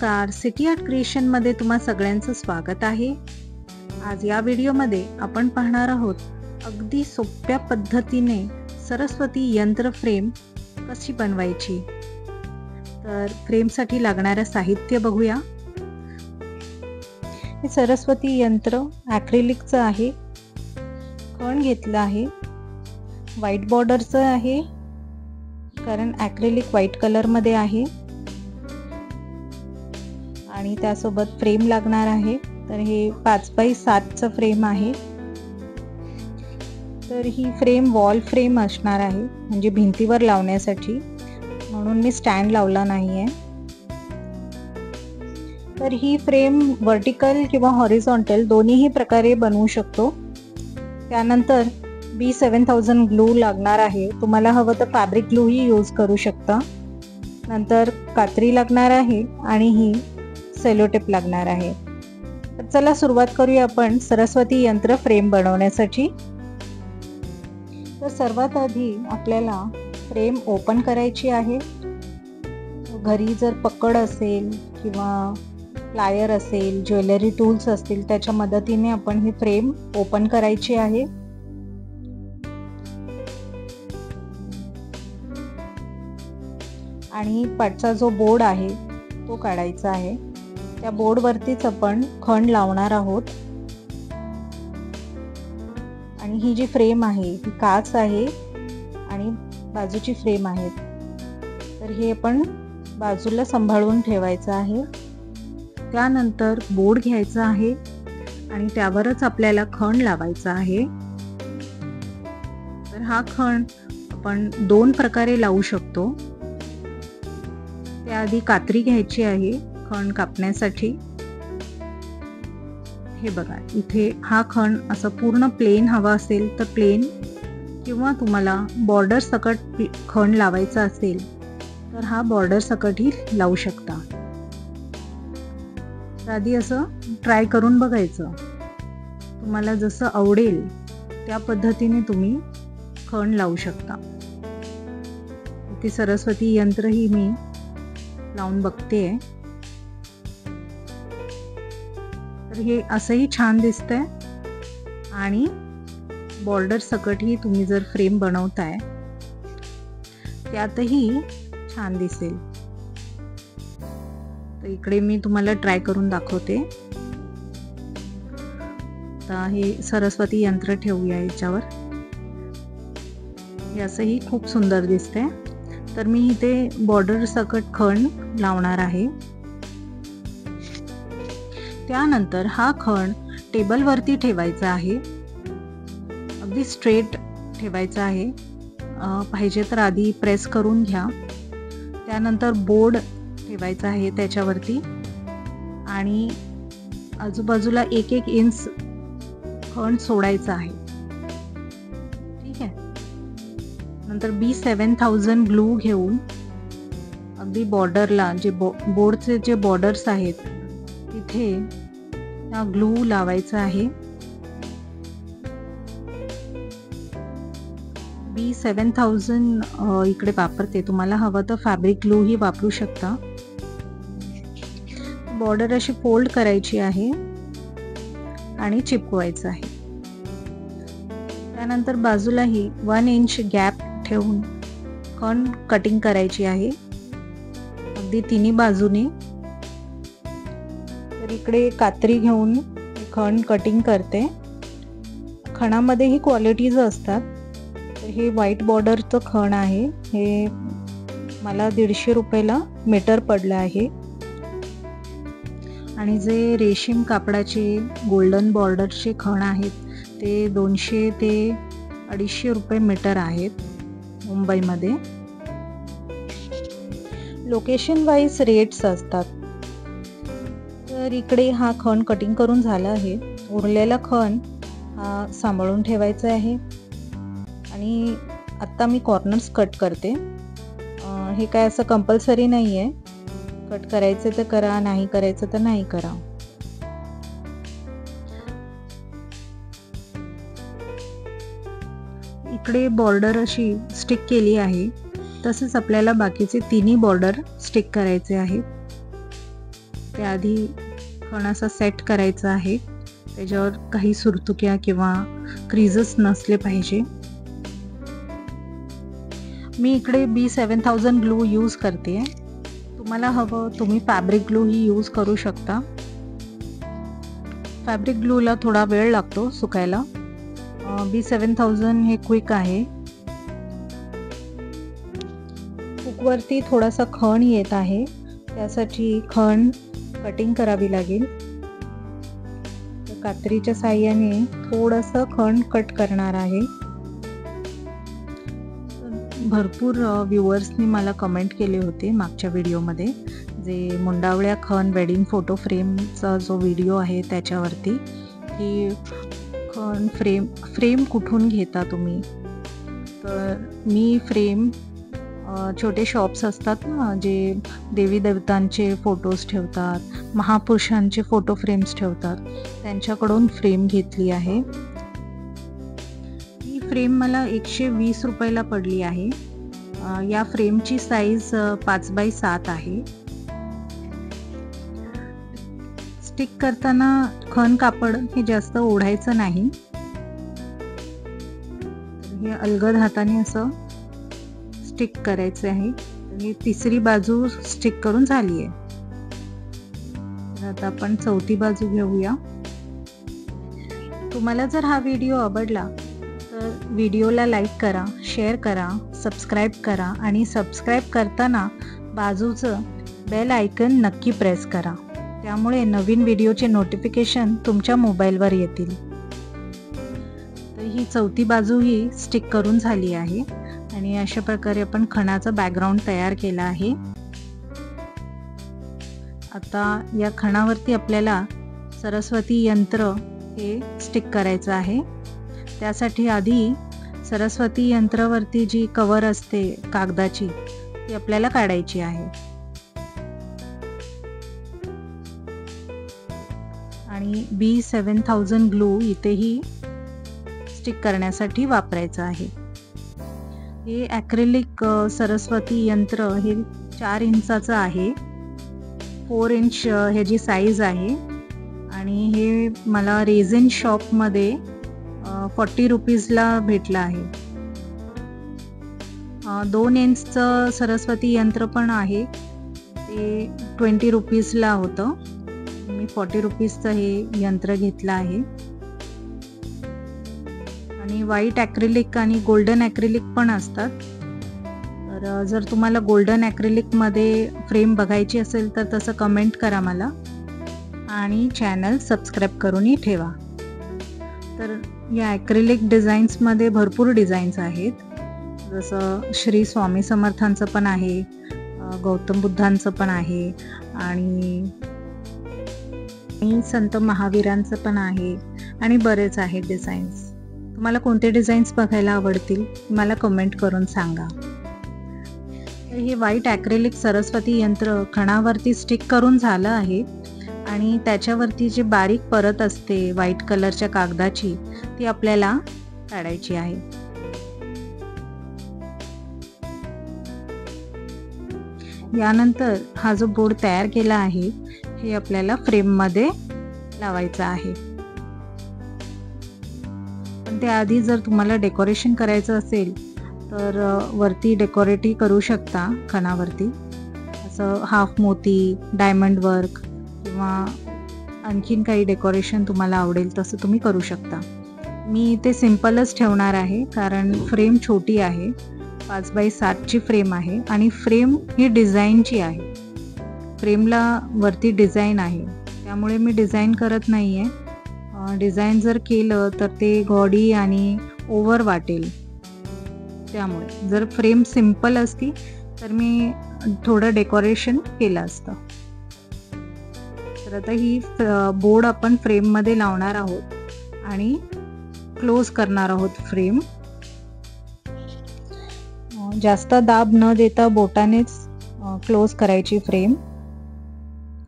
नमस्कार, city art क्रिएशनमध्ये तुम्हा सगळ्यांचं स्वागत आहे। आज या व्हिडिओमध्ये आपण पाहणार आहोत अगदी सोप्या पद्धतीने सरस्वती यंत्र फ्रेम कशी बनवायची। तर फ्रेमसाठी लागणारे साहित्य बघूया। हे सरस्वती यंत्र ॲक्रिलिकचं आहे, खण घेतलं आहे, व्हाईट बॉर्डरचं आहे कारण ॲक्रिलिक व्हाईट कलरमध्ये आहे आणि त्यासोबत फ्रेम लागणार आहे। तर हे 5x7चं फ्रेम आहे। तर ही फ्रेम वॉल फ्रेम असणार आहे, म्हणजे भिंतीवर लावण्यासाठी, म्हणून मी स्टँड लावला नाहीये। तर ही फ्रेम वर्टिकल किंवा हॉरिझॉन्टल दोन्हीही प्रकारे बनवू शकतो। त्यानंतर B7000 ग्लू लागणार आहे, तुम्हाला हवं तर फॅब्रिक ग्लू ही यूज करू शकता। नंतर कात्री लागणार आहे आणि ही सेलो टेप लागणार आहे। तर चला सुरुवात करूया आपण सरस्वती यंत्र फ्रेम बनवण्यासाठी। तर सर्वात आधी आपल्याला फ्रेम ओपन करायची आहे। घरी जर पकड असेल किंवा प्लायर असेल, ज्वेलरी टूल्स असतील, त्याच्या मदतीने आपण ही फ्रेम ओपन करायची आहे। आणि पाठचा जो बोर्ड आहे तो काढायचा आहे। त्या बोर्डवरतीच आपण खण लावणार आहोत। आणि ही जी फ्रेम आहे ही काच आहे आणि बाजूची फ्रेम आहे, तर हे आपण बाजूला सांभाळून ठेवायचं आहे। त्यानंतर बोर्ड घ्यायचा आहे आणि त्यावरच आपल्याला खण लावायचा आहे। तर हा खण आपण दोन प्रकारे लावू शकतो। त्याआधी कात्री घ्यायची आहे खण कापण्यासाठी। हे बघा, इथे हा खण असं पूर्ण प्लेन हवा असेल तर प्लेन, किंवा तुम्हाला बॉर्डर सकट खण लावायचा असेल तर हा बॉर्डर सकटही लावू शकता। तर आधी असं ट्राय करून बघायचं, तुम्हाला जसं आवडेल त्या पद्धतीने तुम्ही खण लावू शकता। इथे सरस्वती यंत्र ही मी लावून बघते। तर हे असंही छान दिसतंय आणि बॉर्डर सकटही तुम्ही जर फ्रेम बनवताय त्यातही छान दिसेल। तर इकडे मी तुम्हाला ट्राय करून दाखवते। आता हे सरस्वती यंत्र ठेवूया याच्यावर। हे असंही खूप सुंदर दिसतंय। तर मी इथे बॉर्डर सकट खण लावणार आहे। त्यानंतर हा खण टेबलवरती ठेवायचा आहे, अगदी स्ट्रेट ठेवायचा आहे। पाहिजे तर आधी प्रेस करून घ्या। त्यानंतर बोर्ड ठेवायचा आहे त्याच्यावरती आणि आजूबाजूला 1-1 इंच खण सोडायचा आहे, ठीक आहे। नंतर B7000 ग्लू घेऊन अगदी बॉर्डरला, जे बोर्डचे जे बॉर्डर्स आहेत तिथे हा ग्लू लावायचा आहे। B7000 इकडे वापरते, तुम्हाला हवं तर फॅब्रिक ग्लू ही वापरू शकता। बॉर्डर अशी फोल्ड करायची आहे आणि चिपकवायचं आहे। त्यानंतर बाजूलाही 1 इंच गॅप ठेवून खण कटिंग करायची आहे, अगदी तिन्ही बाजूने। तर इकडे कात्री घेऊन खण कटिंग करते। खणामध्येही क्वालिटीज असतात। तर हे व्हाईट बॉर्डरचं खण आहे, हे मला 150 रुपयाला मीटर पडलं आहे। आणि जे रेशीम कापडाचे गोल्डन बॉर्डरचे खण आहेत ते 200 ते 250 रुपये मीटर आहेत मुंबईमध्ये। लोकेशन वाईज रेट्स असतात। तर इकडे हा खण कटिंग करून झाला आहे। उरलेला खण हा सांभाळून ठेवायचा आहे। आणि आत्ता मी कॉर्नर्स कट करते। हे काय असं कंपल्सरी नाही आहे, कट करायचे तर करा, नाही करायचं तर नाही करा। इकडे बॉर्डर अशी स्टिक केली आहे, तसेच आपल्याला बाकीचे तिन्ही बॉर्डर स्टिक करायचे आहेत। त्याआधी खण असा सेट करायचा आहे, त्याच्यावर काही सुरतुक्या किंवा क्रीजेस नसले पाहिजे. मी इकडे B7000 ग्लू यूज करते. तुम्हाला हवं तुम्ही फॅब्रिक ग्लू ही यूज करू शकता. फॅब्रिक ग्लूला थोडा वेळ लागतो सुकायला. B7000 हे क्विक आहे. हुकवरती थोडासा खण येत आहे, त्यासाठी खण कटिंग करावी लागेल. तर कात्रीच्या साहाय्याने थोडंसं खण कट करणार आहे. भरपूर व्ह्युअर्सनी मला कमेंट केले होते मागच्या व्हिडिओमध्ये, जे मुंडावळ्या खण वेडिंग फोटो फ्रेमचा जो व्हिडिओ आहे त्याच्यावरती, की खण फ्रेम कुठून घेता तुम्ही. तर मी फ्रेम छोटे शॉप्स असतात ना, जे देवी देवतांचे फोटोज ठेवतात, महापुरुषांचे फोटो फ्रेम्स ठेवतात, त्यांच्याकडून फ्रेम घेतली आहे. ही फ्रेम मला 120 रुपयाला पडली आहे. या फ्रेमची साईज 5x7 आहे. स्टिक करताना खण कापड हे जास्त ओढायचं नाही. हे अलगद हाताने असं स्टिक करायचे आहे. आणि तिसरी बाजू स्टिक करून झाली आहे. आता आपण चौथी बाजू घेऊया. तुम्हाला जर हा व्हिडिओ आवडला तर व्हिडिओला लाईक करा, शेअर करा, सबस्क्राईब करा आणि सबस्क्राईब करताना बाजूचं बेल आयकन नक्की प्रेस करा. त्यामुळे नवीन व्हिडिओचे नोटिफिकेशन तुमच्या मोबाईलवर येतील. तर ही चौथी बाजू ही स्टिक करून झाली आहे आणि अशा प्रकारे आपण खणाचा बॅकग्राऊंड तयार केला आहे. आता या खणावरती आपल्याला सरस्वती यंत्र हे स्टिक करायचं आहे. त्यासाठी आधी सरस्वती यंत्रावरती जी कवर असते कागदाची ती आपल्याला काढायची आहे. आणि B7000 ग्लू इथेही स्टिक करण्यासाठी वापरायचं आहे. हे ॲक्रिलिक सरस्वती यंत्र हे 4 इंचाचं आहे. 4 इंच ह्याची साईज आहे आणि हे मला रेझिन शॉपमध्ये 40 रुपीजला भेटलं आहे. 2 इंचचं सरस्वती यंत्र पण आहे, ते 20 रुपीजला होतं. मी 40 रुपीजचं हे यंत्र घेतलं आहे. आणि व्हाईट ॲक्रिलिक आणि गोल्डन ॲक्रिलिक पण असतात. तर जर तुम्हाला गोल्डन ॲक्रिलिकमध्ये फ्रेम बघायची असेल तर तसं कमेंट करा मला आणि चॅनल सबस्क्राईब करूनही ठेवा. तर या ॲक्रिलिक डिझाईन्समध्ये भरपूर डिझाईन्स आहेत. जसं श्री स्वामी समर्थांचं पण आहे, गौतम बुद्धांचं पण आहे आणि संत महावीरांचं पण आहे आणि बरेच आहेत डिझाईन्स. तुम्हाला कोणते डिझाईन्स बघायला आवडतील मला कमेंट करून सांगा. तर हे व्हाईट ॲक्रिलिक सरस्वती यंत्र खणावरती स्टिक करून झालं आहे आणि त्याच्यावरती जी बारीक परत असते व्हाईट कलरच्या कागदाची ती आपल्याला काढायची आहे. यानंतर हा जो बोर्ड तयार केला आहे हे आपल्याला फ्रेममध्ये लावायचं आहे. पण त्याआधी जर तुम्हाला डेकोरेशन करायचं असेल तर वरती डेकोरेटही करू शकता. खणावरती असं हाफ मोती, डायमंड वर्क किंवा आणखीन काही डेकोरेशन तुम्हाला आवडेल तसं तुम्ही करू शकता. मी ते सिम्पलच ठेवणार आहे कारण फ्रेम छोटी आहे. 5x7ची फ्रेम आहे आणि फ्रेम ही डिझाईनची आहे. फ्रेमला वरती डिझाईन आहे, त्यामुळे मी डिझाईन करत नाही आहे. डिझाईन जर केलं तर ते गॉडी आणि ओव्हर वाटेल. त्यामुळे जर फ्रेम सिम्पल असती तर मी थोडं डेकोरेशन केलं असतं. तर आता ही बोर्ड आपण फ्रेममध्ये लावणार आहोत आणि क्लोज करणार आहोत फ्रेम. जास्त दाब न देता बोटानेच क्लोज करायची फ्रेम,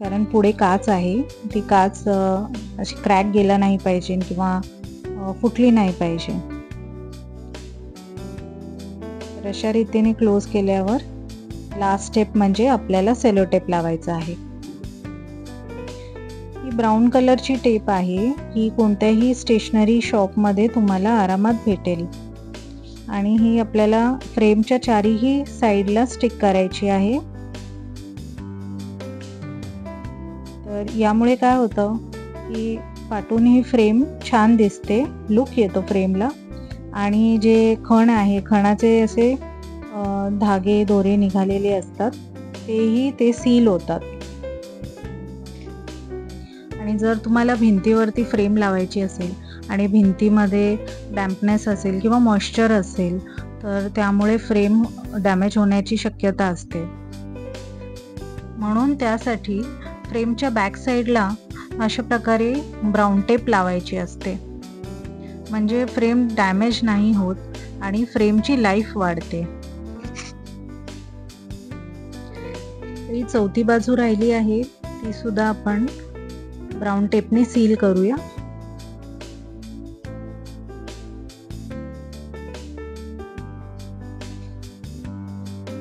कारण पुढे काच आहे. ती काच अशी क्रॅक गेला नाही पाहिजे किंवा फुटली नाही पाहिजे. तर अशा रीतीने क्लोज केल्यावर लास्ट स्टेप म्हणजे आपल्याला सेलो टेप लावायचा आहे. ही ब्राऊन कलरची टेप आहे, ही कोणत्याही स्टेशनरी शॉपमध्ये तुम्हाला आरामात भेटेल आणि ही आपल्याला फ्रेमच्या चारही साईडला स्टिक करायची आहे. तर यामुळे काय होतं की पाठून ही फ्रेम छान दिसते, लुक येतो फ्रेमला आणि जे खण आहे, खणाचे असे धागे दोरे निघालेले असतात तेही ते सील होतात. आणि जर तुम्हाला भिंतीवरती फ्रेम लावायची असेल आणि भिंतीमध्ये डॅम्पनेस असेल किंवा मॉइश्चर असेल तर त्यामुळे फ्रेम डॅमेज होण्याची शक्यता असते. म्हणून त्यासाठी फ्रेमच्या बॅक साईडला अशा प्रकारे ब्राऊन टेप लावायची असते, म्हणजे फ्रेम डॅमेज नाही होत आणि फ्रेमची लाईफ वाढते. ही चौथी बाजू राहिली आहे, ती सुद्धा आपण ब्राऊन टेपने सील करूया.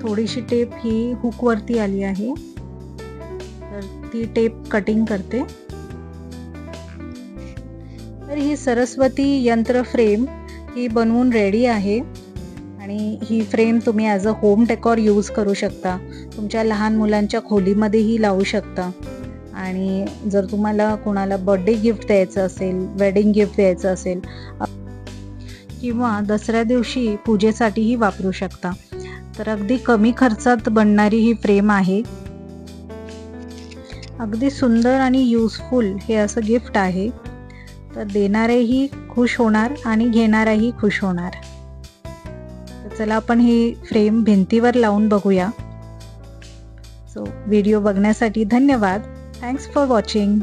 थोडीशी टेप ही हुक वरती आली आहे, तर ती टेप कटिंग करते. तर ही सरस्वती यंत्र फ्रेम ही बनवून रेडी आहे आणि ही फ्रेम तुम्ही as a home decor use करू शकता. तुमच्या लहान मुलांच्या खोलीमध्येही लावू शकता आणि जर तुम्हाला कोणाला बर्थडे गिफ्ट द्यायचं असेल, वेडिंग गिफ्ट द्यायचं असेल किंवा दसऱ्या दिवशी पूजेसाठीही वापरू शकता. तर अगदी कमी खर्चात बनणारी ही फ्रेम आहे. अगदी सुंदर आणि यूजफुल हे असं गिफ्ट आहे. तर देणारेही खुश होणार आणि घेणाराही खुश होणार. तर चला आपण ही फ्रेम भिंतीवर लावून बघूया. व्हिडिओ बघण्यासाठी धन्यवाद. Thanks for watching.